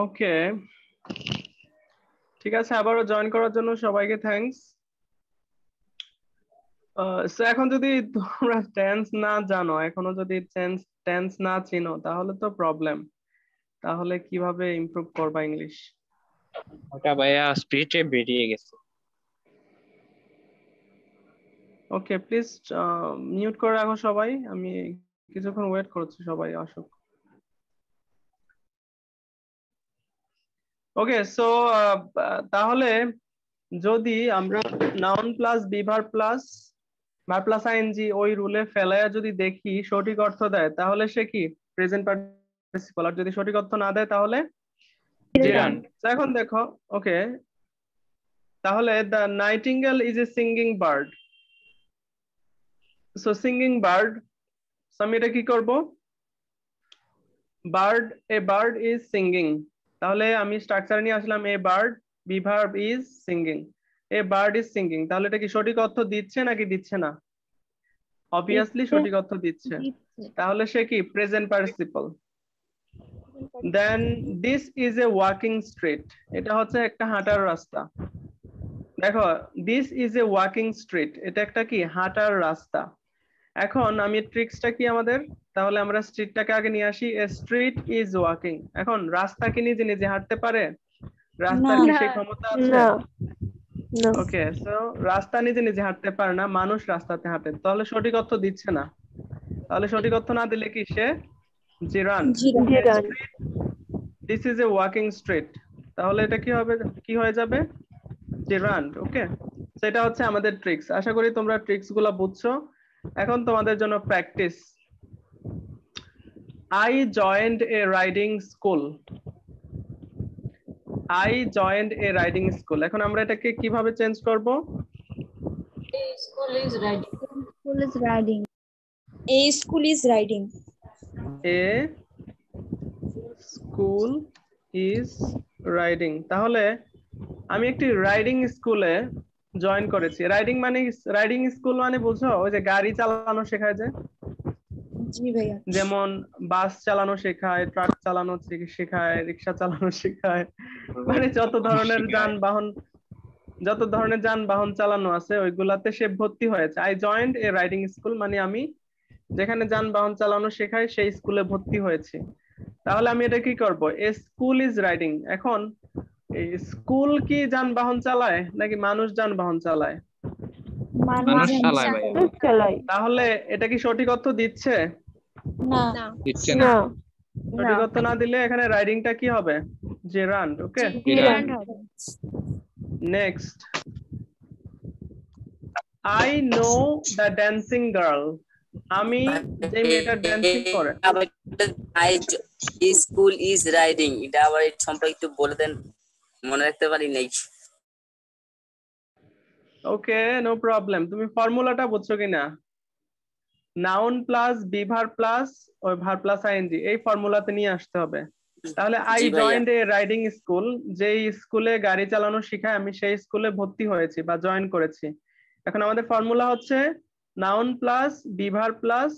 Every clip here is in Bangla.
ওকে, ঠিক আছে, আবারও জয়েন করার জন্য সবাইকে থ্যাঙ্কস। সো এখন যদি তোমরা টেন্স না জানো, এখনো যদি টেন্স না চিনো, তাহলে তো প্রবলেম। তাহলে কিভাবে ইমপ্রুভ করবা ইংলিশ? ওটা ভাইয়া স্পিচে বেরিয়ে গেছে। ওকে, প্লিজ মিউট করে রাখো সবাই, আমি কিছুক্ষণ ওয়েট করছি, সবাই আসুক। ওকে, সো তাহলে যদি আমরা নাউন প্লাস বিভার প্লাস আইএনজি ওই রুলে ফেলায়া যদি দেখি সঠিক অর্থ দেয়, তাহলে সে কি প্রেজেন্ট পার্টিসিপল, আর যদি সঠিক অর্থ না দেয় তাহলে জিরান্ড। এখন দেখো, ওকে, তাহলে the nightingale is a singing bird. So singing bird, আমি এটা কি করব? Bird, a bird is singing. তাহলে আমি স্ট্রাকচার নিয়ে আসলাম, a bird, be verb is singing, a bird is singing. তাহলে এটা কি সঠিক অর্থ দিচ্ছে নাকি দিচ্ছে না? অবভিয়াসলি সঠিক অর্থ দিচ্ছে। তাহলে সে কি present participle. Then this is a walking street, এটা হচ্ছে একটা হাঁটার রাস্তা। দেখো, this is a walking street, এটা একটা কি হাঁটার রাস্তা। এখন আমি ট্রিক্সটা কি আমাদের, তাহলে আমরা স্ট্রিটটাকে আগে নিয়ে আসি। A street is walking. এখন রাস্তা কি নিজে নিজে হাঁটতে পারে? রাস্তার কি সেই ক্ষমতা আছে? ওকে, সো রাস্তা নিজে নিজে হাঁটতে পারে না, মানুষ রাস্তাতে হাঁটে। তাহলে সঠিক অর্থ দিচ্ছে না। তাহলে সঠিক অর্থ না দিলে কি সে gerund. This is a walking street, তাহলে এটা কি হবে, কি হয়ে যাবে? জিরান্ড। ওকে, সেটা হচ্ছে আমাদের ট্রিক্স। আশা করি তোমরা ট্রিক্স গুলা বুঝছো। এখন তোমাদের জন্য practice. I joined a riding school. I joined a riding school. এখন আমরা এটাকে কিভাবে চেঞ্জ করব? A school is riding. School is riding. A school is riding. A school is riding. তাহলে আমি একটি রাইডিং স্কুলে জয়েন করেছি। রাইডিং মানে, রাইডিং স্কুল মানে বুঝো ওই যে গাড়ি চালানো শেখায় যে, জি ভাইয়া। যেমন বাস চালানো শেখায়, ট্রাক চালানো শেখায়, রিক্সা চালানো শেখায়, মানে যত ধরনের যানবাহন চালানো আছে ওইগুলাতে সে ভর্তি হয়েছে। I joined A riding school মানে আমি যেখানে যানবাহন চালানো শেখায় সেই স্কুলে ভর্তি হয়েছি। তাহলে আমি এটা কি করব? এ স্কুল ইজ রাইডিং। এখন এই স্কুল কি যানবাহন চালায় নাকি মানুষ যানবাহন চালায়? মানুষ চালায় ভাইয়া। তাহলে এটা কি সঠিক অর্থ দিচ্ছে? না, দিচ্ছে না। সঠিক অর্থ না দিলে এখানে রাইডিংটা কি হবে? Gerund. Okay, জিরান্ড। Next, I know the dancing girl. আমি যে মেয়েটা ড্যান্সিং করে। স্কুল ইজ রাইডিং, এটা আবার সম্পর্কে একটু বলে দেন, মনে রাখতে পারি নাই। ওকে, নো প্রবলেম। তুমি ফর্মুলাটা বুঝছো কিনা? নাউন প্লাস বিভার প্লাস ওই ভার প্লাস আইএনজি, এই ফর্মুলাতে নিয়ে আসতে হবে। তাহলে I joined A riding school, যেই স্কুলে গাড়ি চালানো শেখায় আমি সেই স্কুলে ভর্তি হয়েছি বা জয়েন করেছি। এখন আমাদের ফর্মুলা হচ্ছে নাউন প্লাস বিভার প্লাস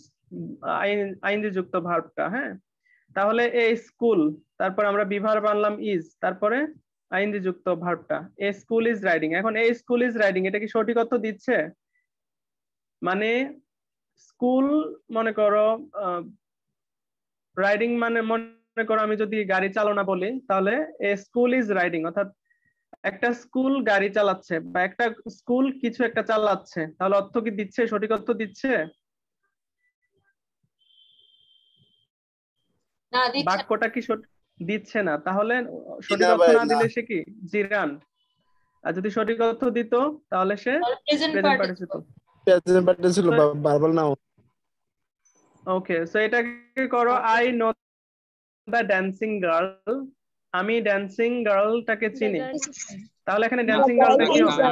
আইএনজি যুক্ত ভার্বটা। হ্যাঁ, তাহলে এ স্কুল, তারপর আমরা বিভার বানলাম ইজ, তারপরে আইএনজি যুক্ত ভার্বটা। এ স্কুল ইজ রাইডিং। এখন এ স্কুল ইজ রাইডিং, এটা কি সঠিক অর্থ দিচ্ছে? মানে স্কুল, মনে করো রাইডিং মানে মনে করো আমি যদি গাড়ি চালনা বলি, তাহলে এ স্কুল ইজ রাইডিং, অর্থাৎ একটা স্কুল গাড়ি চালাচ্ছে বা একটা স্কুল কিছু একটা চালাচ্ছে। তাহলে অর্থ কি দিচ্ছে? সঠিক অর্থ দিচ্ছে? না, দিচ্ছে বাক্যটা কি দিচ্ছে না। তাহলে সঠিক অর্থ না দিলে সে কি জিরান্ড। আর যদি সঠিক অর্থ দিত তাহলে সে present present participle. Present participle verbal noun. Okay, so এটাকে করো I know the dancing girl. আমি ড্যান্সিং গার্লটাকে চিনি। তাহলে এখানে ড্যান্সিং গার্লটা কি হবে?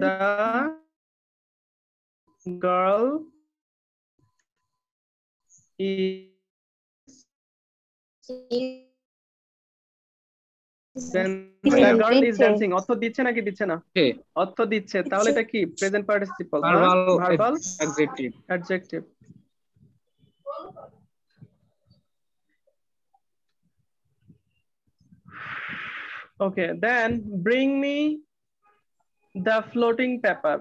The girl girl is dancing. অর্থ দিচ্ছে নাকি দিচ্ছে না? অর্থ দিচ্ছে। তাহলে এটা কি present participle, verbal adjective. Okay then bring me the floating paper.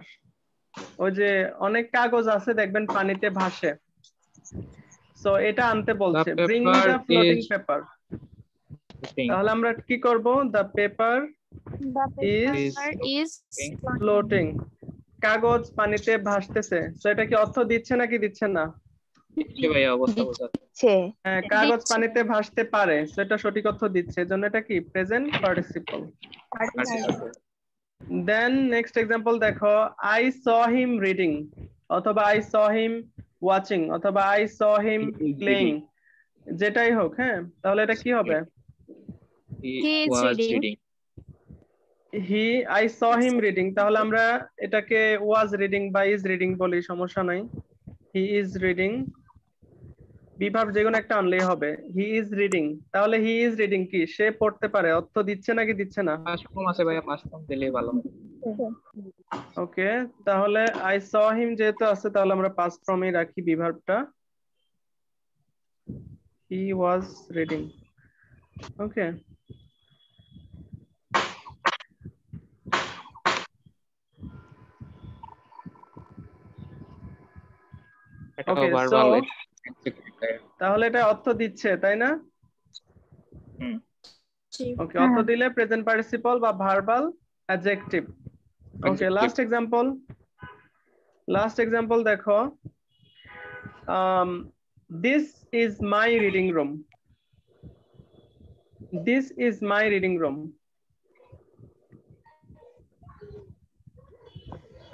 ওই যে অনেক কাগজ আছে দেখবেন পানিতে ভাসে, সো এটা আনতে বলছে, bring me the floating paper. তাহলে আমরা কি করব, দ্য পেপার is ফ্লোটিং, কাগজ পানিতে ভাসতেছে। সো এটা কি অর্থ দিচ্ছে নাকি দিচ্ছে না? দিচ্ছে ভাইয়া, অবস্থা বোঝাচ্ছে। হ্যাঁ, কাগজ পানিতে ভাসতে পারে, সো এটা সঠিক অর্থ দিচ্ছে, এজন্য এটা কি present participle. Then next example দেখো, আই স হিম রিডিং, অথবা আই স হিম ওয়াচিং, অথবা আই স হিম প্লেইং, যেটাই হোক। হ্যাঁ, তাহলে এটা কি হবে? He was reading. He, I saw him reading, তাহলে আমরা এটাকে ওয়াজ রিডিং বা ইজ রিডিং বলি, সমস্যা নাই। হি ইজ রিডিং, বিভাব যেকোনো একটা আনলেই হবে। হি ইজ রিডিং, তাহলে হি ইজ রিডিং কি সে পড়তে পারে, অর্থ দিচ্ছে নাকি দিচ্ছে না? পাস্ট ফর্ম আছে ভাইয়া, পাস্ট ফর্ম দিলেই ভালো হয়। ওকে, তাহলে আই স হিম যেহেতু আছে, তাহলে আমরা পাস্ট ফর্মে রাখি বিভাবটা, হি ওয়াজ রিডিং। ওকে, এটা ওকে, ভার্বাল। তাহলে এটা অর্থ দিচ্ছে, তাই না? হুম। ওকে, অর্থ দিলে প্রেজেন্ট পার্টিসিপল বা ভার্বাল অ্যাডজেক্টিভ। ওকে, লাস্ট এক্সাম্পল দেখো, this is my reading room, this is my reading room.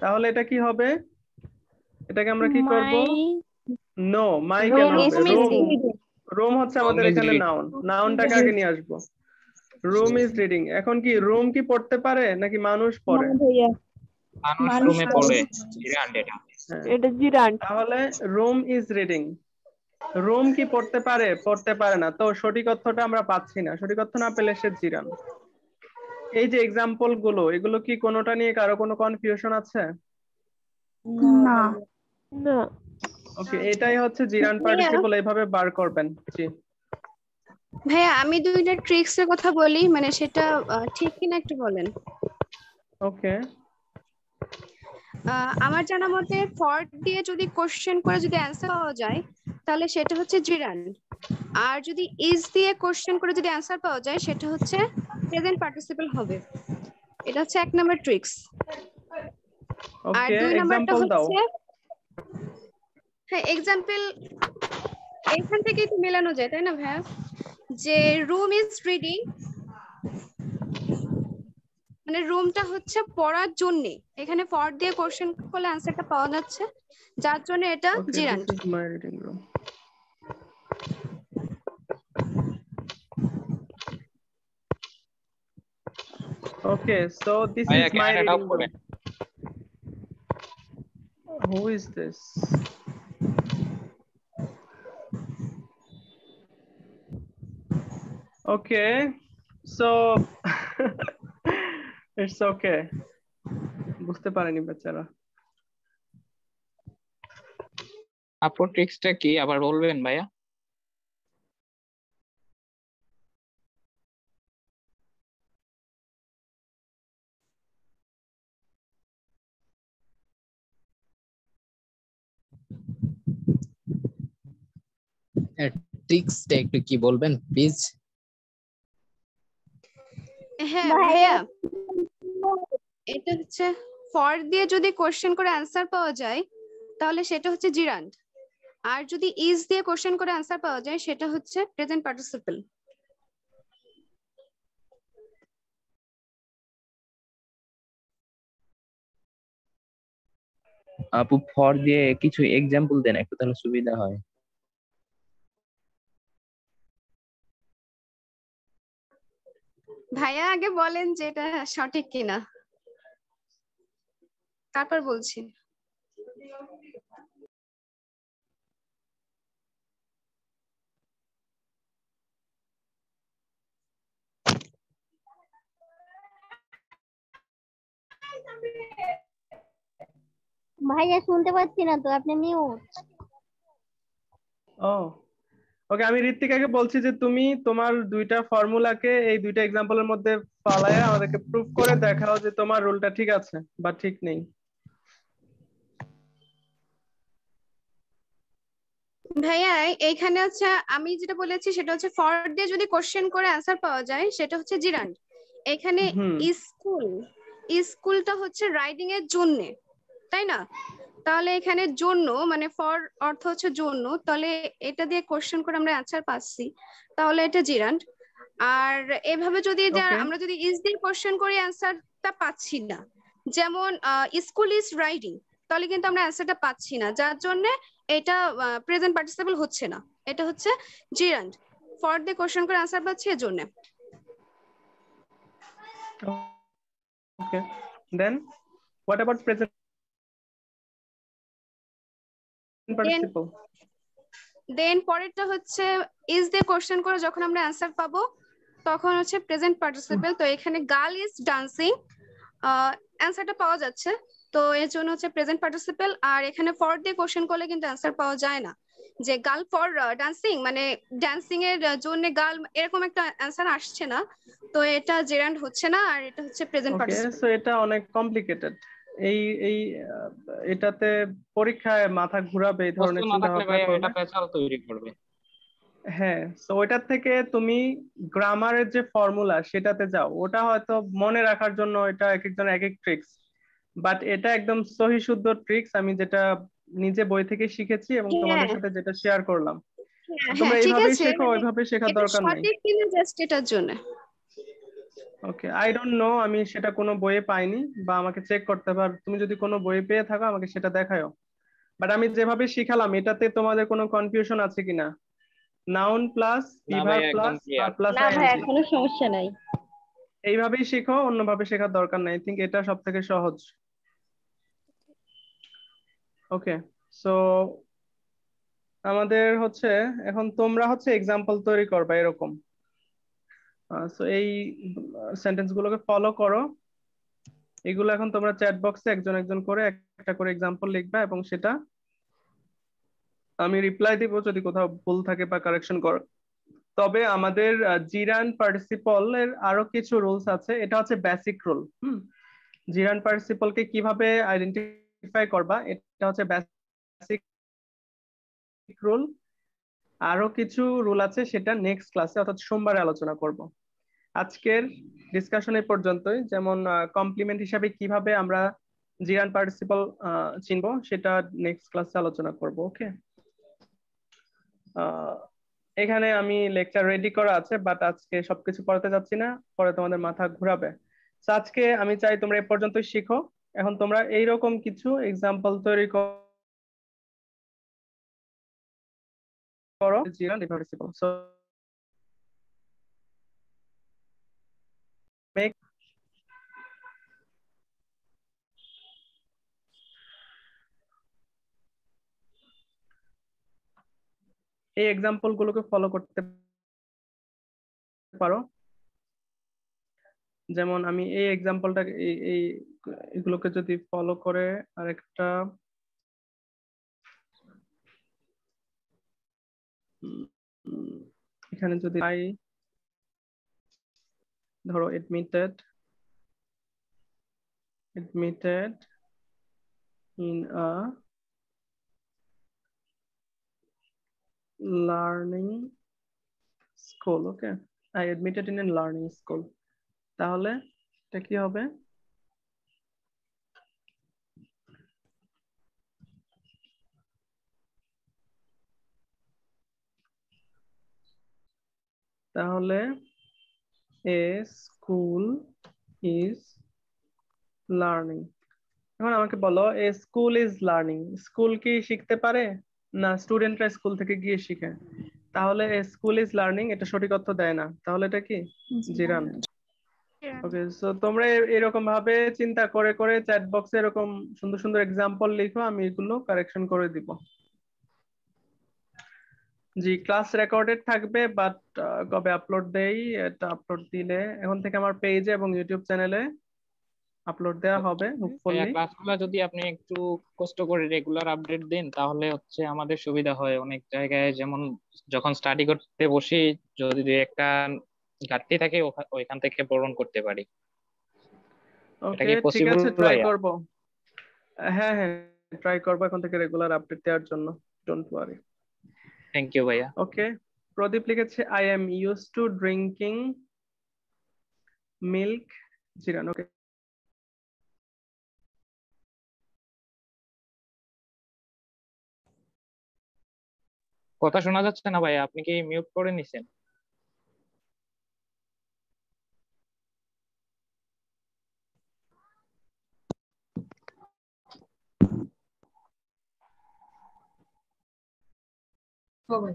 তাহলে এটা কি হবে? এটাকে আমরা কি করব? নো, মাই কেন হবে? রুম হচ্ছে আমাদের এখানে নাউন, নাউনটাকে আগে নিয়ে আসবো। রুম ইজ রিডিং, এখন কি রুম কি পড়তে পারে নাকি মানুষ পড়ে? মানুষ রুমে পড়ে, এটা জিরান্ট। তাহলে রুম ইজ রিডিং, রুম কি পড়তে পারে? পড়তে পারে না, তো সঠিক অর্থটা আমরা পাচ্ছি না, সঠিক অর্থ না পেলে সে জিরান। এই যে এক্সাম্পল গুলো, এগুলো কি কোনোটা নিয়ে কারো কোনো কনফিউশন আছে? না না। ওকে, এটাই হচ্ছে জিরান পার্টিসিপল, এইভাবে বার করবেন। জি ভাইয়া, আমি দুইটা ট্রিক্স এর কথা বলি, মানে সেটা ঠিক কিনা একটু বলেন। ওকে, আমার জানা মতে ফর দিয়ে যদি কোশ্চেন করে যদি অ্যান্সার পাওয়া যায়, তাহলে সেটা হচ্ছে জিরান। আর যদি ইজ দিয়ে কোশ্চেন করে যদি অ্যান্সার পাওয়া যায়, সেটা হচ্ছে প্রেজেন্ট পার্টিসিপল হবে। এটা হচ্ছে এক নাম্বার ট্রিক্স। আর ওকে, দুই নাম্বারটা এক্সাম্পল দাও। হচ্ছে, হ্যাঁ এক্সাম্পল এখান থেকে একটু মেলানো যায়, তাই না ভাইয়া? যে রুম ইজ রিডিং, মানে রুমটা হচ্ছে পড়ার জন্য, এখানে ফর দিয়ে কোশ্চেন করলে অ্যানসারটা পাওয়া যাচ্ছে, যার জন্য এটা gerund. This is my reading room. Okay, so this is my reading room. Who is this? Okay, so it's okay. বুঝতে পারেনি বেচারা। আপু ট্রিক্সটা কি আবার বলবেন ভাইয়া? ট্রিক্সটা একটু কি বলবেন প্লিজ? হ্যাঁ ভাইয়া, এটা হচ্ছে ফর দিয়ে যদি কোশ্চেন করে অ্যান্সার পাওয়া যায়, তাহলে সেটা হচ্ছে জিরান্ট। আর যদি ইজ দিয়ে কোশ্চেন করে অ্যান্সার পাওয়া যায়, সেটা হচ্ছে প্রেজেন্ট পার্টিসিপল। আপু ফর দিয়ে কিছু এক্সাম্পল দেন একটু, তাহলে সুবিধা হয়। ভাইয়া আগে বলেন যে এটা সঠিক কিনা, তারপর বলছি। ভাইয়া শুনতে পাচ্ছি না তো, আপনি মিউট। ও ওকে, আমি ঋত্বিকাকে বলছি যে তুমি তোমার দুইটা ফর্মুলাকে এই দুইটা এক্সাম্পলের মধ্যে ফালায়া আমাদেরকে প্রুফ করে দেখাও যে তোমার রুলটা ঠিক আছে বা ঠিক নেই। ভাইয়া এইখানে হচ্ছে আমি যেটা বলেছি সেটা হচ্ছে ফর দিয়ে যদি কোশ্চেন করে অ্যান্সার পাওয়া যায় সেটা হচ্ছে জিরান্ড। এখানে স্কুল, স্কুলটা হচ্ছে রাইডিং এর জন্য, তাই না? তাহলে এখানে জন্য মানে ফর অর্থ হচ্ছে জন্য, তাহলে এটা দিয়ে কোশ্চেন করে আমরা অ্যান্সার পাচ্ছি, তাহলে এটা জিরান্ড। আর এভাবে যদি আমরা যদি ইজ দিয়ে কোশ্চেন করে অ্যান্সারটা পাচ্ছি না, যেমন স্কুল ইজ রাইডিং, তাহলে কিন্তু আমরা অ্যান্সারটা পাচ্ছি না, যার জন্য এটা প্রেজেন্ট পার্টিসিপল হচ্ছে না, এটা হচ্ছে জিরান্ড। ফর দিয়ে কোশ্চেন করে অ্যান্সার পাচ্ছি এর জন্য। ওকে, দেন হোয়াট অ্যাবাউট প্রেজেন্ট পার্টিসিপল? দেন পরেরটা হচ্ছে ইজ দিয়ে কোশ্চেন করে যখন আমরা অ্যান্সার পাবো তখন হচ্ছে প্রেজেন্ট পার্টিসিপল। তো এখানে গার্ল ইজ ডান্সিং, অ্যান্সারটা পাওয়া যাচ্ছে, তো এর জন্য হচ্ছে প্রেজেন্ট পার্টিসিপল। আর এখানে ফর দিয়ে কোশ্চেন করলে কিন্তু অ্যান্সার পাওয়া যায় না, যে গার্ল ফর ডান্সিং মানে ডান্সিং এর জন্য গার্ল, এরকম একটা অ্যান্সার আসছে না, তো এটা জেরান্ড হচ্ছে না, আর এটা হচ্ছে প্রেজেন্ট পার্টিসিপল। সো এটা অনেক কমপ্লিকেটেড। এই এই এটাতে পরীক্ষায় মাথা ঘুরাবে, এই ধরনের চিন্তা ভাবনা করবে, এটা পেছাল তৈরি করবে। হ্যাঁ, সো ওইটার থেকে তুমি গ্রামারের যে ফর্মুলা সেটাতে যাও, ওটা হয়তো মনে রাখার জন্য এটা এক একজন এক এক ট্রিক্স, বাট এটা একদম সহি শুদ্ধ ট্রিক্স, আমি যেটা নিজে বই থেকে শিখেছি এবং তোমাদের সাথে যেটা শেয়ার করলাম। তোমরা এইভাবেই শেখো, ওইভাবে শেখার দরকার নাই। সঠিক কিনা জাস্ট এটার জন্য। ওকে, আই ডোন্ট নো, আমি সেটা কোনো বইয়ে পাইনি বা আমাকে চেক করতে পার, তুমি যদি কোনো বই পেয়ে থাকো আমাকে সেটা দেখাও। বাট আমি যেভাবে শিখালাম এটাতে তোমাদের কোনো কনফিউশন আছে কিনা? নাউন প্লাস বিভার প্লাস আর প্লাস আইএনজি, কোনো সমস্যা নাই। এইভাবেই শিখো, অন্যভাবে শেখার দরকার নাই। আই থিংক এটা সব থেকে সহজ। ওকে, সো আমাদের হচ্ছে এখন তোমরা হচ্ছে এক্সাম্পল তৈরি করবা এরকম। সো এই সেন্টেন্স গুলোকে ফলো করো, এগুলো এখন তোমরা চ্যাট বক্সে একজন একজন করে একটা করে এক্সাম্পল লিখবা এবং সেটা আমি রিপ্লাই দিব যদি কোথাও ভুল থাকে বা কারেকশন করো। তবে আমাদের জিরান পার্টিসিপল এর আরো কিছু রুলস আছে, এটা হচ্ছে বেসিক রুল। জিরান পার্টিসিপল কে কিভাবে আইডেন্টিফাই করবা, এটা হচ্ছে বেসিক রুল। আরো কিছু রুল আছে, সেটা নেক্সট ক্লাসে অর্থাৎ সোমবারে আলোচনা করব। আজকের ডিসকাশন এই পর্যন্তই। যেমন কমপ্লিমেন্ট হিসাবে কিভাবে আমরা জিরান পার্টিসিপল চিনবো সেটা নেক্সট ক্লাসে আলোচনা করব। ওকে, এখানে আমি লেকচার রেডি করা আছে, বাট আজকে সবকিছু পড়াতে যাচ্ছি না, পরে তোমাদের মাথা ঘুরাবে। আজকে আমি চাই তোমরা এই পর্যন্তই শিখো। এখন তোমরা এইরকম কিছু এক্সাম্পল তৈরি করো জিরান পার্টিসিপল। সো মেক এই এক্সাম্পল গুলোকে ফলো করতে পারো। যেমন আমি এই এক্সাম্পলটা এগুলোকে যদি ফলো করে আরেকটা এখানে যদি ধরো admitted in a learning school, okay, I admitted in a learning school, তাহলে এটা কি হবে? তাহলে a school is learning। এখন আমাকে বলো a school is learning, school কি শিখতে পারে? না, স্টুডেন্টরা স্কুল থেকে গিয়ে শিখে। তাহলে a school is learning এটা সঠিক অর্থ দেয় না, তাহলে এটা কি জিরান? ওকে, সো তোমরা এরকম ভাবে চিন্তা করে করে চ্যাট বক্সে এরকম সুন্দর সুন্দর এক্সাম্পল লিখো, আমি এগুলো কারেকশন করে দিব। জি, ক্লাস রেকর্ডেড থাকবে, বাট কবে আপলোড দেই, এটা আপলোড দিলে এখন থেকে আমার পেজে এবং ইউটিউব চ্যানেলে আপলোড দেওয়া হবে ভাইয়া হোপফুলি। ক্লাসগুলো যদি আপনি একটু কষ্ট করে রেগুলার আপডেট দেন তাহলে হচ্ছে আমাদের সুবিধা হয় অনেক জায়গায়, যেমন যখন স্টাডি করতে বসি যদি দুই একটা ঘাটতি থাকে ওইখান থেকে পূরণ করতে পারি। এটা ওকে, কি ঠিক পসিবল আছে, ট্রাই ভাইয়া? করব। হ্যাঁ হ্যাঁ, ট্রাই করবো এখন থেকে রেগুলার আপডেট দেওয়ার জন্য, ডোন্ট ওয়ারি। থ্যাংক ইউ ভাইয়া। ওকে, প্রদীপ লিখেছে I am use to drinking milk gerund. Okay, কথা শোনা যাচ্ছে না ভাইয়া, আপনি কি মিউট করে নিছেন? হবে।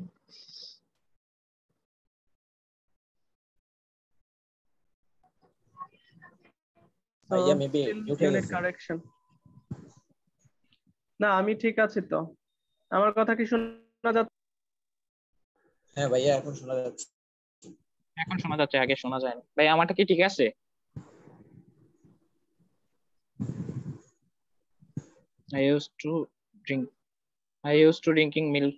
ভাইয়া মেবি মিউট হয়ে ইউনিট গেছে। কারেকশন। না, আমি ঠিক আছি তো। আমার কথা কি শোনা যাচ্ছে? হ্যাঁ ভাইয়া এখন শোনা যাচ্ছে। এখন শোনা যাচ্ছে, আগে শোনা যায়নি। ভাই আমারটা কি ঠিক আছে? I used to drink. I used to drinking milk.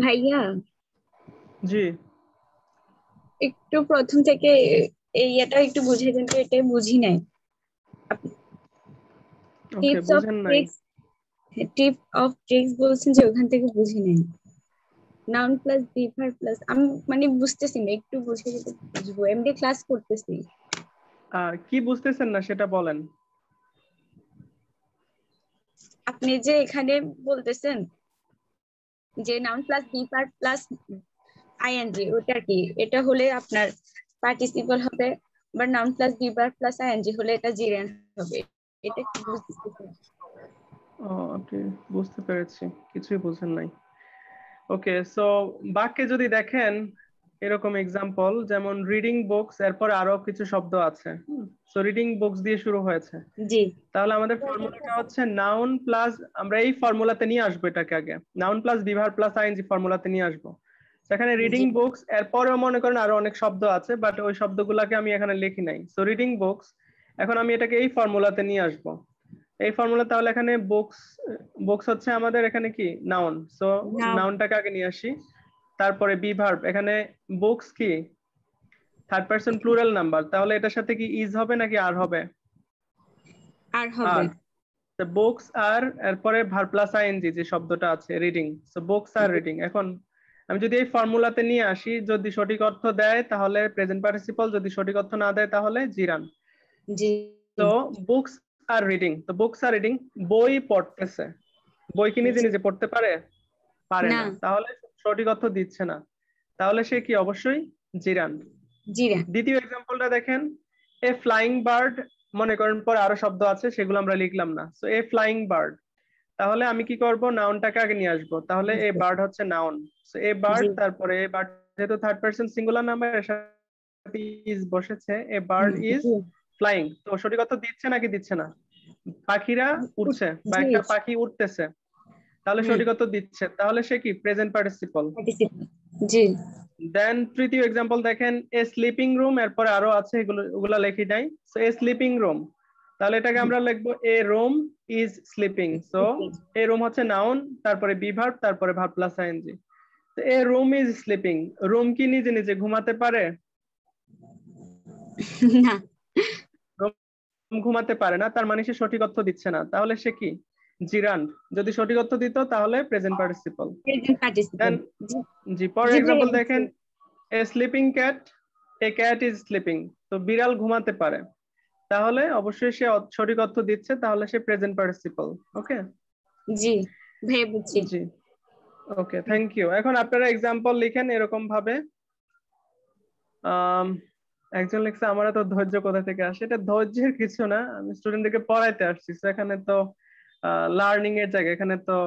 ভাইয়া জি, একটু প্রথম থেকে এই এটা একটু বুঝিয়ে দেন তো, এটাই বুঝি নাই। ওকে, টিপস অফ বুঝেন নাই? ট্রিক্স, টিপ অফ ট্রিক্স বলছেন যে ওখান থেকে বুঝি নাই। Noun plus be verb plus, আমি মানে বুঝতেছি না, একটু বুঝিয়ে দিতে বুঝবো, এমডি ক্লাস করতেছি। কি বুঝতেছেন না সেটা বলেন। আপনি যে এখানে বলতেছেন যে noun plus be verb plus ING, ওটা কি? এটা হলে আপনার পার্টিসিপল হবে, বা noun plus be verb plus ING হলে এটা জিরেন্ট হবে। এটা কি বুঝতেছি? ওকে, বুঝতে পেরেছি, কিছুই বুঝেন নাই। ওকে, সো বাক্যে যদি দেখেন এরকম এক্সাম্পল, যেমন রিডিং বুকস, এরপরে আরো কিছু শব্দ আছে। সো রিডিং বুকস দিয়ে শুরু হয়েছে, জি, তাহলে আমাদের ফর্মুলাটা হচ্ছে নাউন প্লাস, আমরা এই ফর্মুলাতে নিয়ে আসবো এটাকে আগে, নাউন প্লাস বিভার প্লাস আইএনজি ফর্মুলাতে নিয়ে আসবো। সেখানে রিডিং বুকস, এরপরেও মনে করেন আরো অনেক শব্দ আছে, বাট ওই শব্দগুলোকে আমি এখানে লিখি নাই। সো রিডিং বুকস, এখন আমি এটাকে এই ফর্মুলাতে নিয়ে আসবো। এই ফর্মুলা, তাহলে এখানে বুকস, বুকস হচ্ছে আমাদের এখানে কি নাউন, সো নাউনটাকে আগে নিয়ে আসি। তারপরে বি ভার্ব, এখানে বুকস কি থার্ড পারসন প্লুরাল নাম্বার, তাহলে এটার সাথে কি ইজ হবে নাকি আর হবে? আর হবে। আর বুকস আর, এরপরে ভার্ব প্লাস আইএনজি যে শব্দটা আছে reading, so books are reading. এখন আমি যদি এই ফর্মুলাতে নিয়ে আসি, যদি সঠিক অর্থ দেয় তাহলে প্রেজেন্ট পার্টিসিপল, যদি সঠিক অর্থ না দেয় তাহলে জিরান। জি, তো বুকস আর রিডিং, তো বুকস আর রিডিং, বই পড়তেছে। বই কি নিজে নিজে পড়তে পারে? পারে না, তাহলে সঠিক অর্থ দিচ্ছে না, তাহলে সে কি অবশ্যই জিরান। জিরান। দ্বিতীয় এক্সাম্পলটা দেখেন, এ ফ্লাইং বার্ড, মনে করেন পরে আরো শব্দ আছে সেগুলো আমরা লিখলাম না, সো এ ফ্লাইং বার্ড, তাহলে আমি কি করব, নাউনটাকে আগে নিয়ে আসবো, তাহলে এ বার্ড হচ্ছে নাউন, সো এ বার্ড, তারপরে এ বার্ড যেহেতু থার্ড পারসন সিঙ্গুলার নাম্বার, এর সাথে ইজ বসেছে, এ বার্ড ইজ ফ্লাইং, তো সঠিক অর্থ দিচ্ছে নাকি দিচ্ছে না? পাখিরা উড়ছে বা একটা পাখি উঠতেছে, তাহলে সঠিক অর্থ দিচ্ছে, তাহলে সে কি প্রেজেন্ট পার্টিসিপল। জি। দেন তৃতীয় এক্সাম্পল দেখেন, এ স্লিপিং রুম, এরপরে আরো আছে, ওগুলা লিখি নাই, সো এ স্লিপিং রুম, তাহলে এটাকে আমরা লিখবো a room is sleeping, so a room হচ্ছে নাউন, তারপরে বি ভার্ব, তারপরে ভার্ব প্লাস আইএনজি। তো a room is sleeping, room কি নিজে নিজে ঘুমাতে পারে? না, রুম ঘুমাতে পারে না, তার মানে সে সঠিক অর্থ দিচ্ছে না, তাহলে সে কি জিরান। যদি সঠিক অর্থ দিত তাহলে প্রেজেন্ট পার্টিসিপল। Present participle. জি, পরের এক্সাম্পল দেখেন, a sleeping cat, a cat is sleeping, তো বিড়াল ঘুমাতে পারে, তাহলে অবশ্যই সে সঠিক অর্থ দিচ্ছে, তাহলে সে প্রেজেন্ট পার্টিসিপল। ওকে, জি ভাই, বুঝছি। জি, ওকে, থ্যাংক ইউ। এখন আপনারা এক্সাম্পল লিখেন এরকম ভাবে। একজন লিখছে আমার তো ধৈর্য কোথা থেকে আসে, এটা ধৈর্যের কিছু না, আমি স্টুডেন্টদেরকে পড়াইতে আসছি, তো এখানে তো লার্নিং এর জায়গা, এখানে তো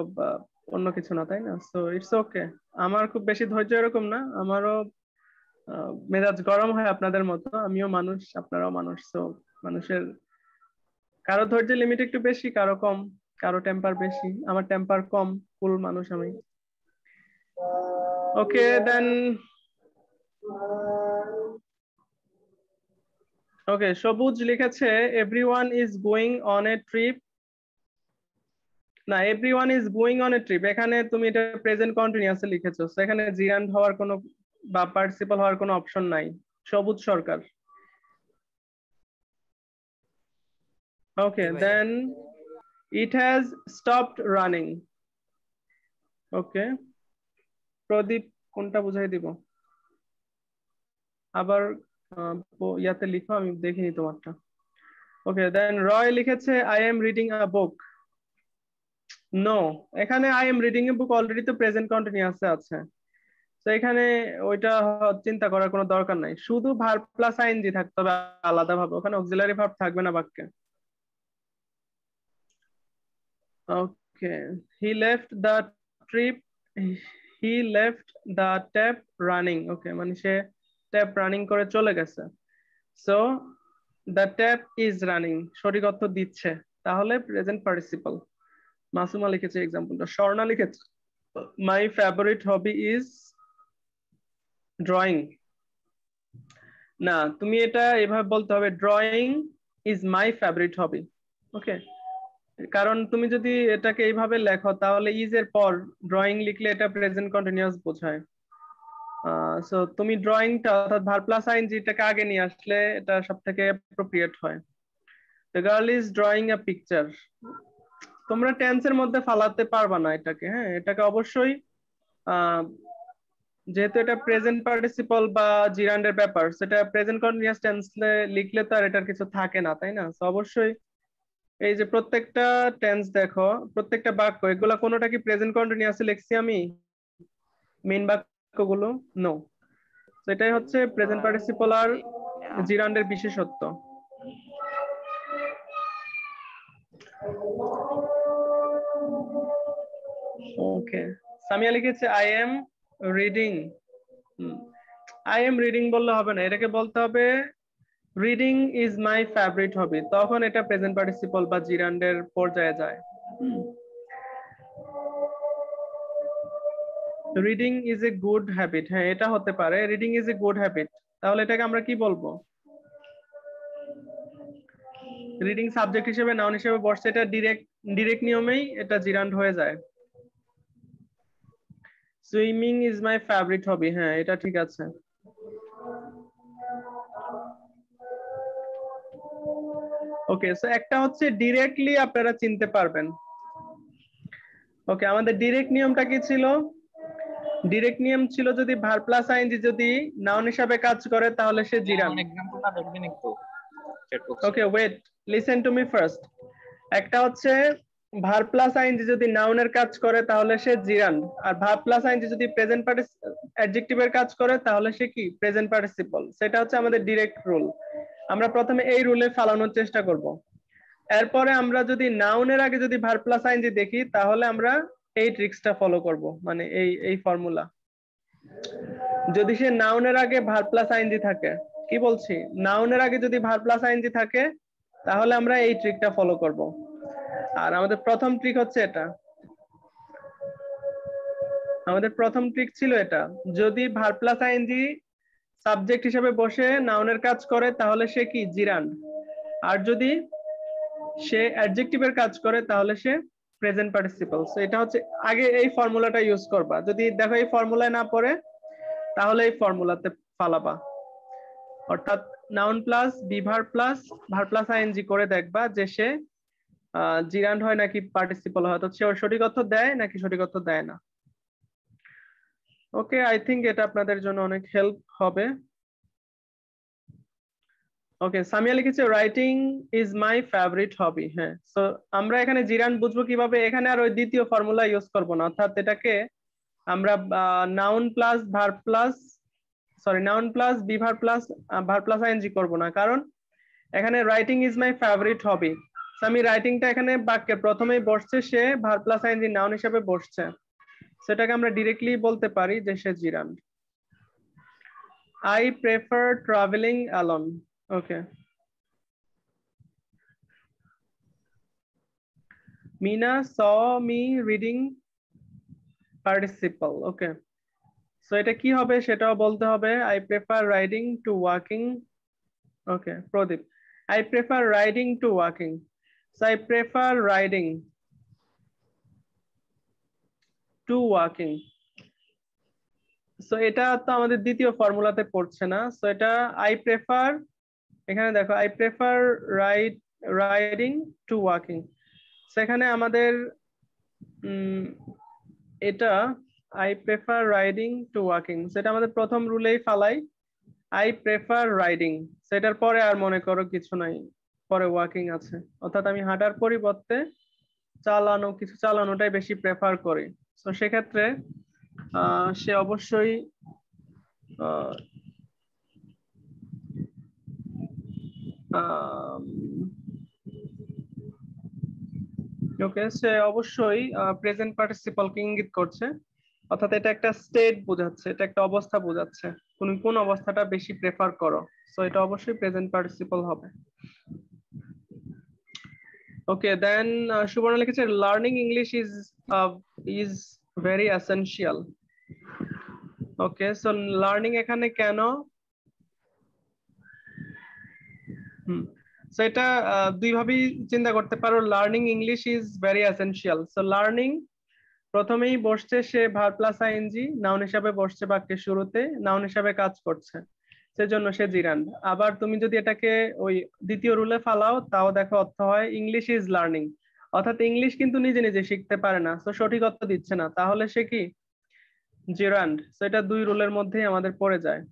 অন্য কিছু না, তাই না? So it's okay. আমার খুব বেশি ধৈর্য এরকম না, আমারও মেজাজ গরম হয় আপনাদের মতো, আমিও মানুষ, আপনারাও মানুষ। সো মানুষের কারো ধৈর্যের লিমিট একটু বেশি, কারো কম, কারো টেম্পার বেশি, আমার টেম্পার কম, কুল মানুষ আমি। ওকে দেন, ওকে সবুজ লিখেছে everyone is going on a trip. না, everyone is going on a trip, এখানে তুমি এটা প্রেজেন্ট কন্টিনিউয়াসে লিখেছো, সেখানে জিরান্ড হওয়ার কোনো বা পার্টিসিপল হওয়ার কোনো অপশন নাই। সবুজ সরকার। ওকে দেন ইট হ্যাজ স্টপড রানিং। ওকে প্রদীপ কোনটা বুঝাই দিব, আবার ইয়াতে লিখো, আমি দেখিনি তোমারটা। ওকে দেন রয় লিখেছে I am reading a book. No, এখানে I am reading a book already তো প্রেজেন্ট কন্টিনিউয়াসে আছে, তো এখানে ওইটা চিন্তা করার কোনো দরকার নাই। শুধু ভার্ব প্লাস আইএনজি থাকতে হবে আলাদা ভাবে, ওখানে অক্সিলারি ভার্ব থাকবে না বাক্যে। Okay he left the trip, he left the tap running. Okay মানে সে ট্যাপ রানিং করে চলে গেছে। So the tap is running সঠিক অর্থ দিচ্ছে, তাহলে প্রেজেন্ট পার্টিসিপল। মাসুমা লিখেছে এক্সাম্পলটা। স্বর্ণা লিখেছে my favourite hobby is drawing. না, তুমি এটা এভাবে বলতে হবে, drawing is my favourite hobby. Okay, কারণ তুমি যদি এটাকে এইভাবে লেখো তাহলে ইজ এর পর ড্রয়িং লিখলে এটা প্রেজেন্ট কন্টিনিউয়াস বোঝায়। সো তুমি ড্রয়িংটা অর্থাৎ ভার্ব প্লাস আইএনজিটাকে আগে নিয়ে আসলে এটা সবথেকে অ্যাপ্রোপ্রিয়েট হয়। The girl is drawing a picture. তোমরা টেন্সের মধ্যে ফালাতে পারবা না এটাকে, হ্যাঁ এটাকে অবশ্যই যেহেতু এটা প্রেজেন্ট পার্টিসিপল বা জিরান্ডের ব্যাপার, সেটা প্রেজেন্ট কন্টিনিউয়াস টেন্সে লিখলে তো আর এটার কিছু থাকে না, তাই না? তো অবশ্যই এই যে প্রত্যেকটা টেন্স দেখো, প্রত্যেকটা বাক্য, এগুলা কোনোটা কি প্রেজেন্ট কন্টিনিউয়াসে লিখছি আমি মেইন বাক্যগুলো? নো। তো এটাই হচ্ছে প্রেজেন্ট পার্টিসিপল আর জিরান্ডের বিশেষত্ব। ওকে সামিয়া লিখেছে I am reading. I am reading বললে হবে না, এটাকে বলতে হবে রিডিং ইজ মাই ফেভারিট হবি, তখন এটা প্রেজেন্ট পার্টিসিপল বা জিরান্ডের পর্যায়ে যায়। Reading is a good habit, হ্যাঁ এটা হতে পারে, reading is a good habit. তাহলে এটাকে আমরা কি বলবো? রিডিং সাবজেক্ট হিসেবে নাউন হিসেবে বসছে, এটা ডিরেক্ট নিয়মেই এটা জিরান্ড হয়ে যায়। সুইমিং ইজ মাই ফেভারিট হবি, হ্যাঁ এটা ঠিক আছে। ওকে সো একটা হচ্ছে ডিরেক্টলি আপনারা চিনতে পারবেন। ওকে আমাদের ডিরেক্ট নিয়মটা কি ছিল? ডিরেক্ট নিয়ম ছিল যদি ভার্ব প্লাস আইএনজি যদি নাউন হিসাবে কাজ করে তাহলে সে জিরান্ড। এক্সাম্পলটা দেখবেন একটু চ্যাট বক্সে। Okay wait, listen to me first. একটা হচ্ছে ভার্ব প্লাস আইএনজি যদি নাউনের কাজ করে তাহলে সে জিরান্ড, আর ভার্ব প্লাস আইএনজি যদি প্রেজেন্ট অ্যাডজেক্টিভের কাজ করে তাহলে সে কি প্রেজেন্ট পার্টিসিপল। সেটা হচ্ছে আমাদের ডিরেক্ট রুল। আমরা প্রথমে এই রুলে ফালানোর চেষ্টা করব, এরপরে আমরা যদি নাউনের আগে যদি ভার্ব প্লাস আইএনজি দেখি তাহলে আমরা এই ট্রিক্সটা ফলো করব, মানে এই ফর্মুলা। যদি সে নাউনের আগে ভার্ব প্লাস আইএনজি থাকে, কি বলছি, নাউনের আগে যদি ভার্ব প্লাস আইএনজি থাকে তাহলে আমরা এই ট্রিকটা ফলো করব। আর আমাদের প্রথম ট্রিক হচ্ছে এটা, আমাদের প্রথম ট্রিক ছিল এটা, যদি ভার্ব প্লাস আইএনজি সাবজেক্ট হিসেবে বসে নাউনের কাজ করে তাহলে সে কি জিরান্ড, আর যদি সে অ্যাডজেক্টিভের কাজ করে তাহলে সে প্রেজেন্ট পার্টিসিপল। সো এটা হচ্ছে আগে এই ফর্মুলাটা ইউজ করবা, যদি দেখো এই ফর্মুলায় না পড়ে তাহলে এই ফর্মুলাতে ফালাবা, অর্থাৎ noun plus be verb plus verb plus ING করে দেখবা যে সে জিরান্ড হয় নাকি পার্টিসিপল হয়, তো সে সঠিক অর্থ দেয় নাকি সঠিক অর্থ দেয় না। ওকে আই থিংক এটা আপনাদের জন্য অনেক হেল্প হবে। ওকে সামিয়া লিখেছে রাইটিং ইজ মাই ফেভারিট হবি। হ্যাঁ সো আমরা এখানে জিরান্ড বুঝবো কিভাবে, এখানে আর ওই দ্বিতীয় ফর্মুলা ইউজ করব না, অর্থাৎ এটাকে আমরা noun plus verb plus noun plus be verb plus ING করব না, কারণ এখানে writing is my favourite hobby, আমি রাইটিংটা এখানে বাক্যের প্রথমেই বসছে, সে ভার্ব প্লাস আইএনজি নাউন হিসেবে বসছে, সেটাকে আমরা ডিরেক্টলি বলতে পারি যে সে জিরান্ড। I prefer traveling alone. Okay. Meena saw me reading participle. Okay. So এটা কি হবে সেটাও বলতে হবে। I prefer riding to walking. Okay. Pradip. I prefer riding to walking. So I prefer riding to walking. So এটা তো আমাদের দ্বিতীয় ফর্মুলাতে পড়ছে না, সো এটা আই প্রেফার, এখানে দেখো I prefer riding to walking, সেখানে আমাদের এটা I prefer riding to walking, সেটা আমাদের প্রথম রুলেই ফালাই, আই প্রেফার রাইডিং, সেটার পরে আর মনে করো কিছু নাই, পরে ওয়াকিং আছে, অর্থাৎ আমি হাঁটার পরিবর্তে চালানো, কিছু চালানোটাই বেশি প্রেফার করি। তো সেক্ষেত্রে সে অবশ্যই ওকে, সে অবশ্যই প্রেজেন্ট পার্টিসিপলকে ইঙ্গিত করছে, অর্থাৎ এটা একটা স্টেট বোঝাচ্ছে, এটা একটা অবস্থা বোঝাচ্ছে, তুমি কোন অবস্থাটা বেশি প্রেফার করো, সো এটা অবশ্যই প্রেজেন্ট পার্টিসিপল হবে। ওকে, দেন সুবর্ণা লিখেছে learning English is very essential. Okay, so learning এখানে কেন, সো এটা দুই ভাবেই চিন্তা করতে পারো, learning English is very essential. So learning প্রথমেই বসছে, সে ভার্ব প্লাস আইএনজি নাউন হিসাবে বসছে বাক্যের শুরুতে, নাউন হিসাবে কাজ করছে, সেজন্য সে জিরান্ড। আবার তুমি যদি এটাকে ওই দ্বিতীয় রুলে ফালাও, তাও দেখো অর্থ হয় ইংলিশ ইজ লার্নিং, অর্থাৎ ইংলিশ কিন্তু নিজে নিজে শিখতে পারে না, তো সঠিক অর্থ দিচ্ছে না, তাহলে সে কি জিরান্ড। সো এটা দুই রুলের মধ্যেই আমাদের পড়ে যায়।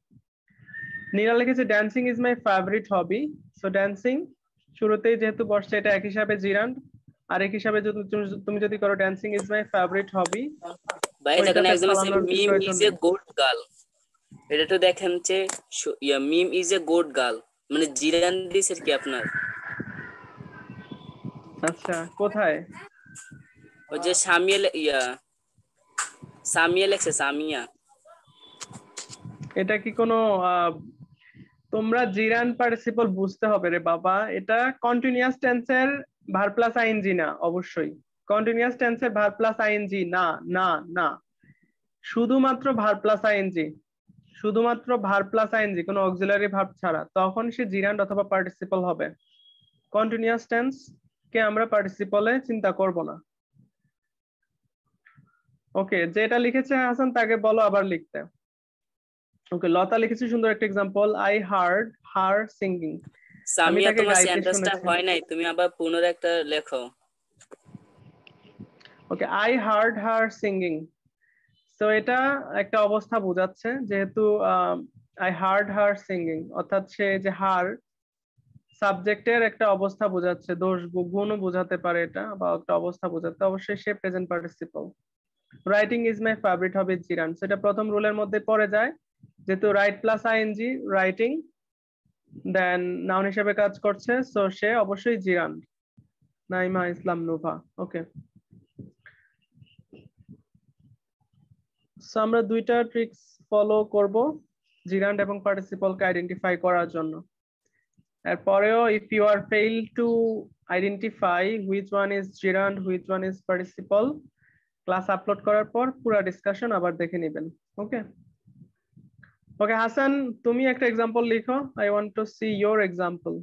নীরা লিখেছে dancing is my favourite hobby. So dancing শুরুতেই যেহেতু বসছে, এটা এক হিসাবে জিরান্ড, আর এক হিসাবে যদি তুমি যদি করো ড্যান্সিং ইজ মাই ফেভারিট হবি, ভাই দেখেন একজন আছে মিম ইজ এ গুড গার্ল, এটা তো দেখেন যে মিম ইজ এ গুড গার্ল, মানে জিরান দিছেন কি আপনার? আচ্ছা, কোথায়? ওই যে সামিয়া লেখছে, সামিয়া। এটা কি কোনো তোমরা জিরান পার্টিসিপল বুঝতে হবে রে বাবা, এটা কন্টিনিউয়াস টেন্সের ভার্ব প্লাস আইএনজি না, অবশ্যই কন্টিনিউয়াস টেন্সের ভার্ব প্লাস আইএনজি না, না না, শুধুমাত্র ভার্ব প্লাস আইএনজি, শুধুমাত্র ভার্ব প্লাস আইএনজি, কোনো অক্সিলারি ভার্ব ছাড়া, তখন সে জিরান্ড অথবা পার্টিসিপল হবে। কন্টিনিউয়াস টেন্স কে আমরা পার্টিসিপলে চিন্তা করব না। ওকে, যেটা লিখেছে হাসান তাকে বলো আবার লিখতে। ওকে, লতা লিখেছে সুন্দর একটা example, I heard her singing. Samia তোমার সেন্টেন্সটা হয় নাই, তুমি আবার পুনরায় একটা লেখো। Okay, I heard her singing, so এটা একটা অবস্থা বোঝাচ্ছে, যেহেতু আই হার্ড হার সিঙ্গিং, অর্থাৎ সে যে হার সাবজেক্টের একটা অবস্থা বোঝাচ্ছে, দোষ গুণও বোঝাতে পারে এটা, বা একটা অবস্থা বোঝাতে, অবশ্যই সে present participle. Writing is my favourite hobby gerund, সেটা প্রথম রুলের মধ্যে পড়ে যায়, যেহেতু write plus ING writing, then noun হিসেবে কাজ করছে, সো সে অবশ্যই gerund. Naima Islam Nova. Okay, so আমরা দুইটা ট্রিক্স ফলো করব জিরান্ড এবং পার্টিসিপলকে আইডেন্টিফাই করার জন্য। এরপরেও if you are fail to identify which one is gerund which one is participle, class upload করার পর পুরো ডিসকাশন আবার দেখে নেবেন। ওকে ওকে, হাসান তুমি একটা एग्जांपल লিখো, I want to see your example.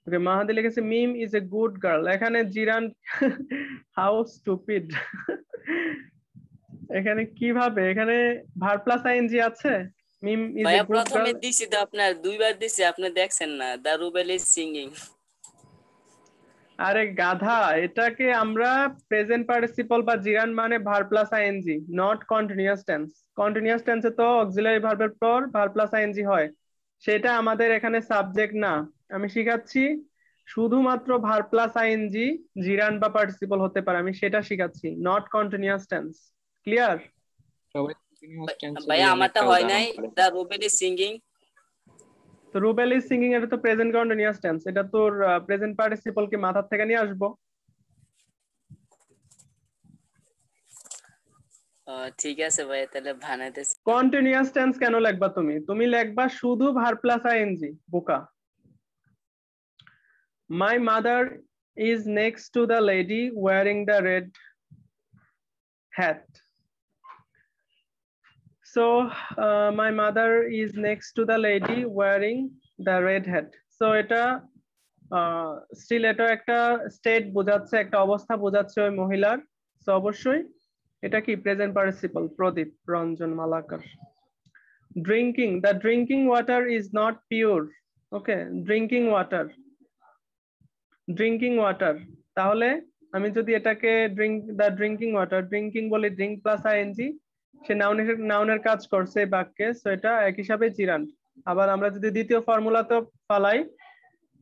Okay, Mahadi লিখেছে Mim is a good girl, এখানে জিরান হাউ স্টুপিড, এখানে কিভাবে, এখানে ভার্ব প্লাস আইএনজি আছে, মিম ইজ এ গুড গার্ল। প্রথমে দিছি তো আপনার, দুইবার দিছি, আপনি দেখছেন না, দা রুবেল ইজ সিঙ্গিং। আরে গাধা, এটাকে আমরা প্রেজেন্ট পার্টিসিপল বা জিরান মানে verb plus ING, not continuous tense. Continuous টেন্সে তো অক্সিলারি ভার্বের পর ভার্ব প্লাস আইএনজি হয়, সেটা আমাদের এখানে সাবজেক্ট না। আমি শিখাচ্ছি শুধুমাত্র ভার্ব প্লাস আইএনজি জিরান বা পার্টিসিপল হতে পারে, আমি সেটা শিখাচ্ছি, নট কন্টিনিউয়াস টেন্স। ক্লিয়ার? ভাই আমারটা হয় নাই, দা রুবেল ইজ সিঙ্গিং। তো রুবেল ইজ সিঙ্গিং এটা তো প্রেজেন্ট কন্টিনিউয়াস টেন্স, এটা তোর প্রেজেন্ট পার্টিসিপল কে মাথা থেকে নিয়ে আসবো। ঠিক আছে ভাই, তাহলে বানাইতেছি। কন্টিনিউয়াস টেন্স কেন লিখবা তুমি? তুমি লিখবা শুধু ভার্ব প্লাস আইএনজি, বোকা। My mother is next to the lady wearing the red hat. So my mother is next to the lady wearing the red hat. So এটা স্টিল এটা একটা স্টেট বোঝাচ্ছে, একটা অবস্থা বোঝাচ্ছে ওই মহিলার। সো অবশ্যই এটা কি present participle. Pradip Ranjan Malakar. Drinking, the drinking water is not pure. Okay, drinking water, drinking water. তাহলে আমি যদি এটাকে দ্য ড্রিঙ্কিং ওয়াটার, ড্রিঙ্কিং বলি ড্রিঙ্ক প্লাস আইএনজি, সে নাউনের কাজ করছে বাক্যে, সো এটা এক হিসাবে জিরান্ড। আবার আমরা যদি দ্বিতীয় ফর্মুলাতে ফালাই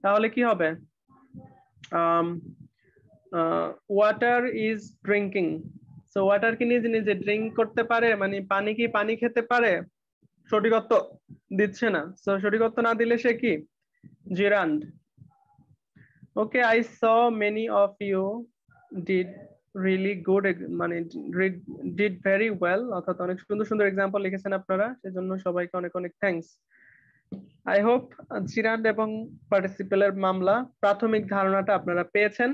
তাহলে কি হবে? Water is drinking. So water কি নিজে নিজে ড্রিঙ্ক করতে পারে? মানে পানি কি পানি খেতে পারে? সঠিকত্ব দিচ্ছে না। সো সঠিকত্ব না দিলে সে কি জিরান্ড। Okay, I saw many of you did really good, মানে did very well, অর্থাৎ অনেক সুন্দর সুন্দর এক্সাম্পল লিখেছেন আপনারা, সেজন্য সবাইকে অনেক অনেক থ্যাঙ্কস। আই হোপ জিরান্ড এবং পার্টিসিপেলের মামলা প্রাথমিক ধারণাটা আপনারা পেয়েছেন।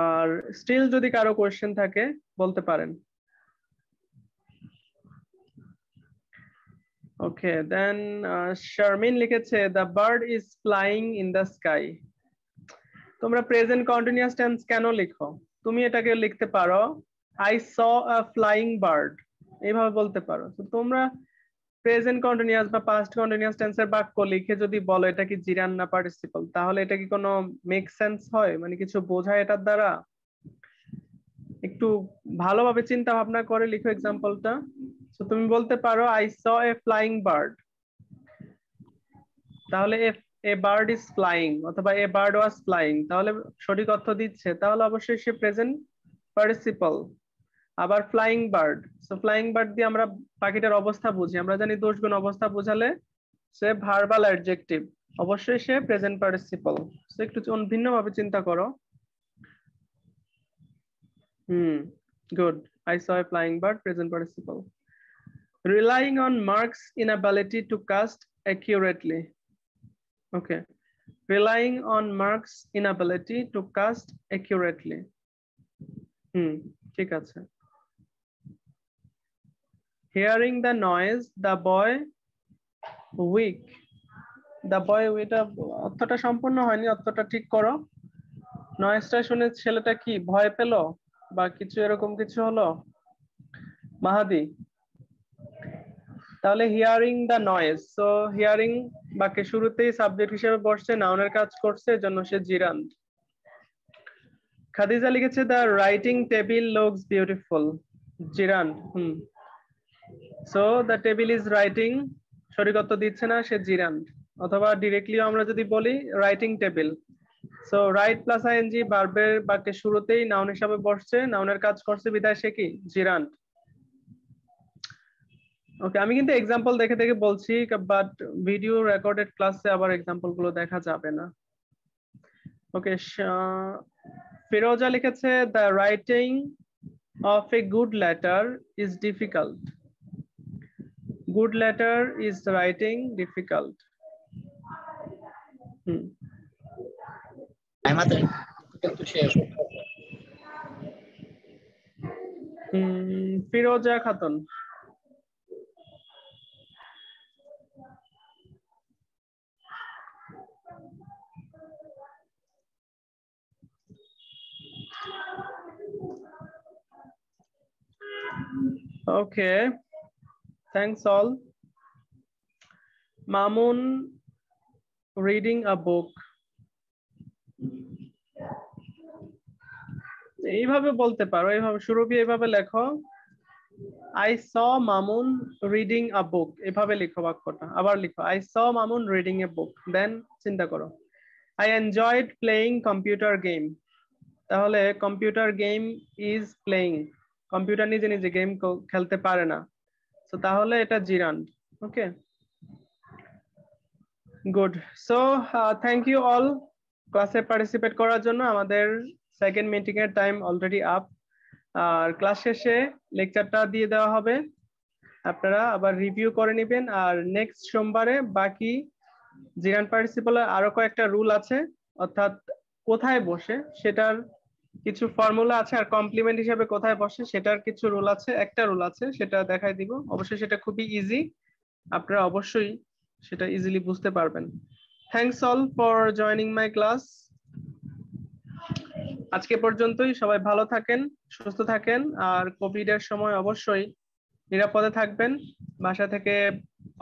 আর স্টিল যদি কারো কোয়েশ্চেন থাকে বলতে পারেন। Okay, then Sharmin লিখেছে the bird is flying in the sky. তোমরা প্রেজেন্ট কন্টিনিউয়াস টেন্স কেন লিখো? তুমি এটাকে লিখতে পারো I saw a flying bird, এইভাবে বলতে পারো। তো তোমরা প্রেজেন্ট কন্টিনিউয়াস বা পাস্ট কন্টিনিউয়াস টেন্সের বাক্য লিখে যদি বলো এটা কি জিরান না পার্টিসিপল, তাহলে এটা কি কোনো মেক সেন্স হয়? মানে কিছু বোঝায় এটার দ্বারা? একটু ভালোভাবে চিন্তা ভাবনা করে লিখো এক্সাম্পলটা। তো তুমি বলতে পারো I saw a flying bird, তাহলে a bird is flying অথবা a bird was flying, তাহলে সঠিক অর্থ দিচ্ছে, তাহলে অবশ্যই সে প্রেজেন্ট পার্টিসিপল। আবার flying bird, so flying bird দিয়ে আমরা পাখিটার অবস্থা বুঝি, আমরা জানি দোষগুণ অবস্থা বোঝালে সে ভার্বাল অ্যাডজেক্টিভ, অবশ্যই সে প্রেজেন্ট পার্টিসিপল। সো একটু ভিন্নভাবে চিন্তা করো। Good, I saw a flying bird, present participle. Relying on Mark's inability to cast accurately. Okay, relying on Mark's inability to cast accurately. ঠিক আছে। Hearing the noise, the boy weak. The boy, এটা অর্থটা সম্পূর্ণ হয়নি, অর্থটা ঠিক করো। নয়েজটা শুনে ছেলেটা কি ভয় পেল বা কিছু এরকম কিছু হলো? মাহাদি, তাহলে hearing the noise, so hearing বাক্যে শুরুতেই সাবজেক্ট হিসেবে বসছে, নাউনের কাজ করছে, এজন্য সে জিরান্ড। খাদিজা লিখেছে the writing table looks beautiful, gerund. So the table is writing, সঠিকত্ব দিচ্ছে না, সে জিরান্ড। অথবা ডিরেক্টলি আমরা যদি বলি writing table, so write plus ING ভার্বের বাক্যে শুরুতেই নাউন হিসাবে বসছে, নাউনের কাজ করছে, বিধায় সে কি জিরান্ড। ওকে, আমি কিন্তু এক্সাম্পল দেখে দেখে বলছি, বাট ভিডিও রেকর্ডেড ক্লাসে আবার এক্সাম্পল গুলো দেখা যাবে না। ওকে, ফিরোজা লিখেছে the writing of a good letter is difficult. Good letter is writing difficult. Firoza Khatun. Okay, thanks all. Mamun reading a book. এইভাবে বলতে পারো, এইভাবে সুরভি এইভাবে লেখো I saw Mamun reading a book, এভাবে লিখো বাক্যটা। আবার লিখো I saw Mamun reading a book, দেন চিন্তা করো I enjoyed playing computer game, তাহলে computer game is playing, computer নিজে নিজে গেম খেলতে পারে না, তো তাহলে এটা gerund. Okay, good. So thank you all ক্লাসে পার্টিসিপেট করার জন্য। আমাদের সেকেন্ড মিটিং এর টাইম অলরেডি আপ। আর ক্লাস শেষে লেকচারটা দিয়ে দেওয়া হবে, আপনারা আবার রিভিউ করে নেবেন। আর নেক্সট সোমবারে বাকি জিরান পার্টিসিপেলের আরো কয়েকটা রুল আছে, অর্থাৎ কোথায় বসে সেটার কিছু ফর্মুলা আছে, আর কমপ্লিমেন্ট হিসেবে কোথায় বসে সেটার কিছু রুল আছে। একটা রুল আছে সেটা দেখাই দিব, অবশ্যই সেটা খুবই ইজি, আপনারা অবশ্যই সেটা ইজিলি বুঝতে পারবেন। Thanks all for joining my class. আজকে পর্যন্তই, সবাই ভালো থাকেন, সুস্থ থাকেন, আর কোভিড এর সময় অবশ্যই নিরাপদে থাকবেন, বাসা থেকে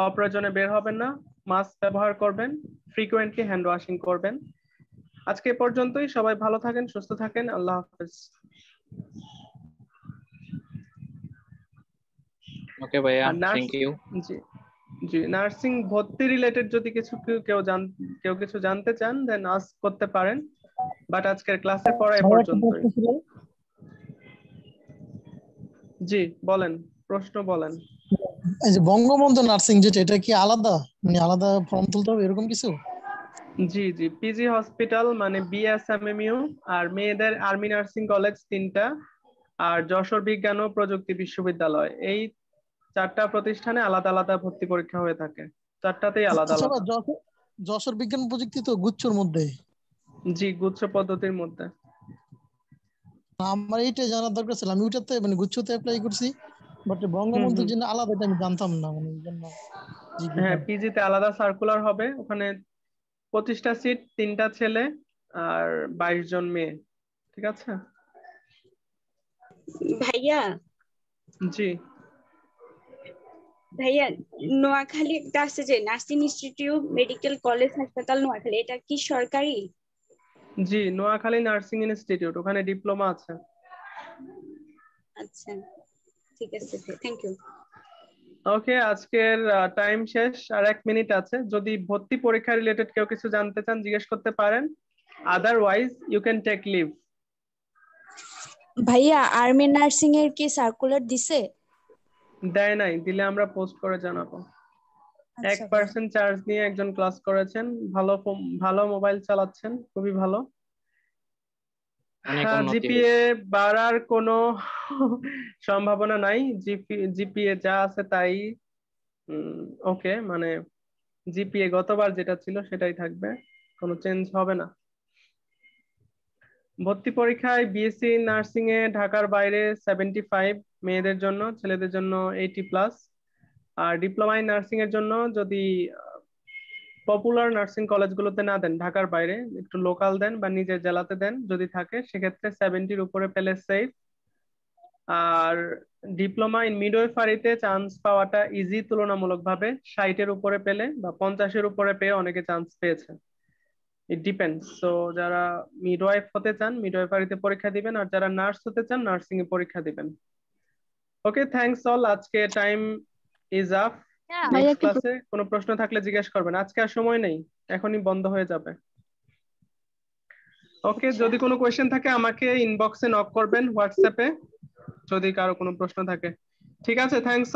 অপ্রয়োজনে বের হবেন না, মাস্ক ব্যবহার করবেন, ফ্রিকোয়েন্টলি হ্যান্ড ওয়াশিং করবেন। আজকে পর্যন্তই, সবাই ভালো থাকেন, সুস্থ থাকেন, আল্লাহ হাফেজ। ওকে ভাইয়া, থ্যাংক ইউ। জি জি, নার্সিং ভর্তি রিলেটেড যদি কিছু কেউ কিছু জানতে চান দেন আস্ক করতে পারেন, বাট আজকের ক্লাসে পড়া এ পর্যন্তই। জি বলেন, প্রশ্ন বলেন। এই যে বঙ্গবন্ধু নার্সিং যেটা, এটা কি আলাদা, মানে আলাদা ফর্ম তুলতে হবে এরকম কিছু? জি জি, পিজি হসপিটাল মানে বিএসএমএমইউ, আর মেয়েদের আর্মি নার্সিং কলেজ 3টা, আর যশোর বিজ্ঞান ও প্রযুক্তি বিশ্ববিদ্যালয়, এই 4টা প্রতিষ্ঠানে আলাদা আলাদা ভর্তি পরীক্ষা হয়ে থাকে, 4টাতেই আলাদা আচ্ছা, আলাদা। যশোর বিজ্ঞান প্রযুক্তি তো গুচ্ছর মধ্যে? জি, গুচ্ছ পদ্ধতির মধ্যে। আমার এইটাই জানার দরকার ছিল, আমি ওইটাতে মানে গুচ্ছতে অ্যাপ্লাই করছি, বাট বঙ্গবন্ধুর জন্য আলাদা, এটা আমি জানতাম না, মানে এই জন্য। হ্যাঁ, পিজিতে আলাদা সার্কুলার হবে, ওখানে 25টা সিট, 3টা ছেলে আর 22 জন মেয়ে, ঠিক আছে? ভাইয়া জি ভাইয়া, নোয়াখালী একটা আছে যে নার্সিং ইনস্টিটিউট মেডিকেল কলেজ হাসপাতাল নোয়াখালী, এটা কি সরকারি? জি, নোয়াখালী নার্সিং ইনস্টিটিউট, ওখানে ডিপ্লোমা আছে। আচ্ছা ঠিক আছে, থ্যাংক ইউ। ওকে, আজকের টাইম শেষ, আর 1 মিনিট আছে। যদি ভর্তি পরীক্ষা রিলেটেড কেউ কিছু জানতে চান জিজ্ঞেস করতে পারেন, otherwise you can take leave. ভাইয়া আর্মি নার্সিং এর কি সার্কুলার দিছে? দেয় নাই, দিলে আমরা পোস্ট করে জানাবো। 1% চার্জ নিয়ে একজন ক্লাস করেছেন, ভালো মোবাইল চালাচ্ছেন, খুবই ভালো। জিপিএ বাড়ার কোনো সম্ভাবনা নাই, জিপিএ যা আছে তাই ওকে, মানে জিপিএ গতবার যেটা ছিল সেটাই থাকবে, কোনো চেঞ্জ হবে না। ভর্তি পরীক্ষায় বিএসসি নার্সিং এ ঢাকার বাইরে 75, মেয়েদের জন্য, ছেলেদের জন্য 80+। আর ডিপ্লোমা ইন নার্সিং এর জন্য যদি পপুলার নার্সিং কলেজগুলোতে না দেন, ঢাকার বাইরে একটু লোকাল দেন বা নিজের জেলাতে দেন যদি থাকে, সেক্ষেত্রে 70-র উপরে পেলে সেফ। আর ডিপ্লোমা ইন মিডওয়াইফারিতে চান্স পাওয়াটা ইজি তুলনামূলকভাবে, 60-এর উপরে পেলে বা 50-এর উপরে পেয়ে অনেকে চান্স পেয়েছে। It depends. সো যারা মিডওয়াইফ হতে চান মিডওয়াইফারিতে পরীক্ষা দিবেন, আর যারা নার্স হতে চান নার্সিং এ পরীক্ষা দিবেন। ওকে, থ্যাঙ্কস অল, আজকে টাইম ইজ আপ। নেক্সট ক্লাসে কোনো প্রশ্ন থাকলে জিজ্ঞেস করবেন, আজকে আর সময় নেই, এখনই বন্ধ হয়ে যাবে। ওকে, যদি কোনো কোয়েশ্চেন থাকে আমাকে ইনবক্সে নক করবেন হোয়াটসঅ্যাপে, যদি কারো কোনো প্রশ্ন থাকে। ঠিক আছে, থ্যাঙ্কস।